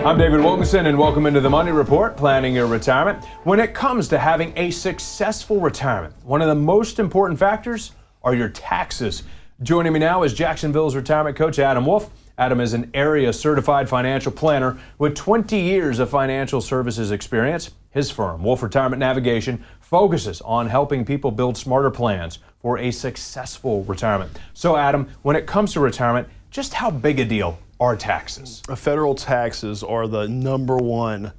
I'm David Wilkinson, and welcome into the Money Report, planning your retirement. When it comes to having a successful retirement, one of the most important factors are your taxes. Joining me now is Jacksonville's retirement coach, Adam Wolf. Adam is an area certified financial planner with 20 years of financial services experience. His firm, Wolf Retirement Navigation, focuses on helping people build smarter plans for a successful retirement. So, Adam, when it comes to retirement, just how big a deal are taxes? Federal taxes are the number one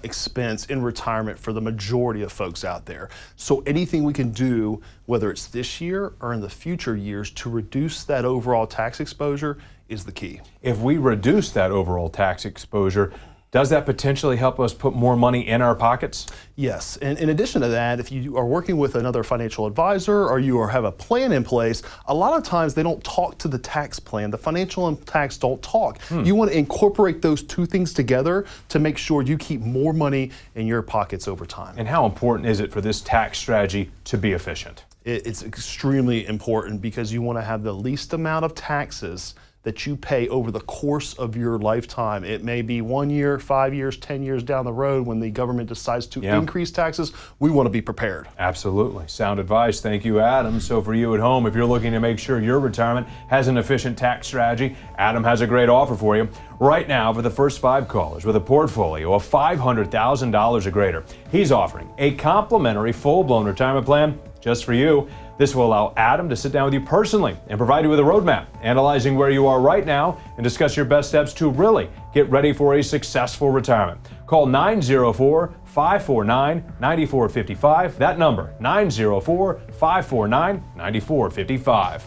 expense in retirement for the majority of folks out there. So anything we can do, whether it's this year or in the future years, to reduce that overall tax exposure is the key. If we reduce that overall tax exposure, does that potentially help us put more money in our pockets? Yes, and in addition to that, if you are working with another financial advisor or you have a plan in place, a lot of times they don't talk to the tax plan. The financial and tax don't talk. You want to incorporate those two things together to make sure you keep more money in your pockets over time. And how important is it for this tax strategy to be efficient? It's extremely important because you want to have the least amount of taxes that you pay over the course of your lifetime. It may be 1 year, 5 years, 10 years down the road when the government decides to increase taxes. We want to be prepared. Absolutely. Sound advice. Thank you, Adam. So for you at home, if you're looking to make sure your retirement has an efficient tax strategy, Adam has a great offer for you. Right now, for the first 5 callers with a portfolio of $500,000 or greater, he's offering a complimentary full-blown retirement plan just for you. This will allow Adam to sit down with you personally and provide you with a roadmap, analyzing where you are right now and discuss your best steps to really get ready for a successful retirement. Call 904-549-9455. That number, 904-549-9455.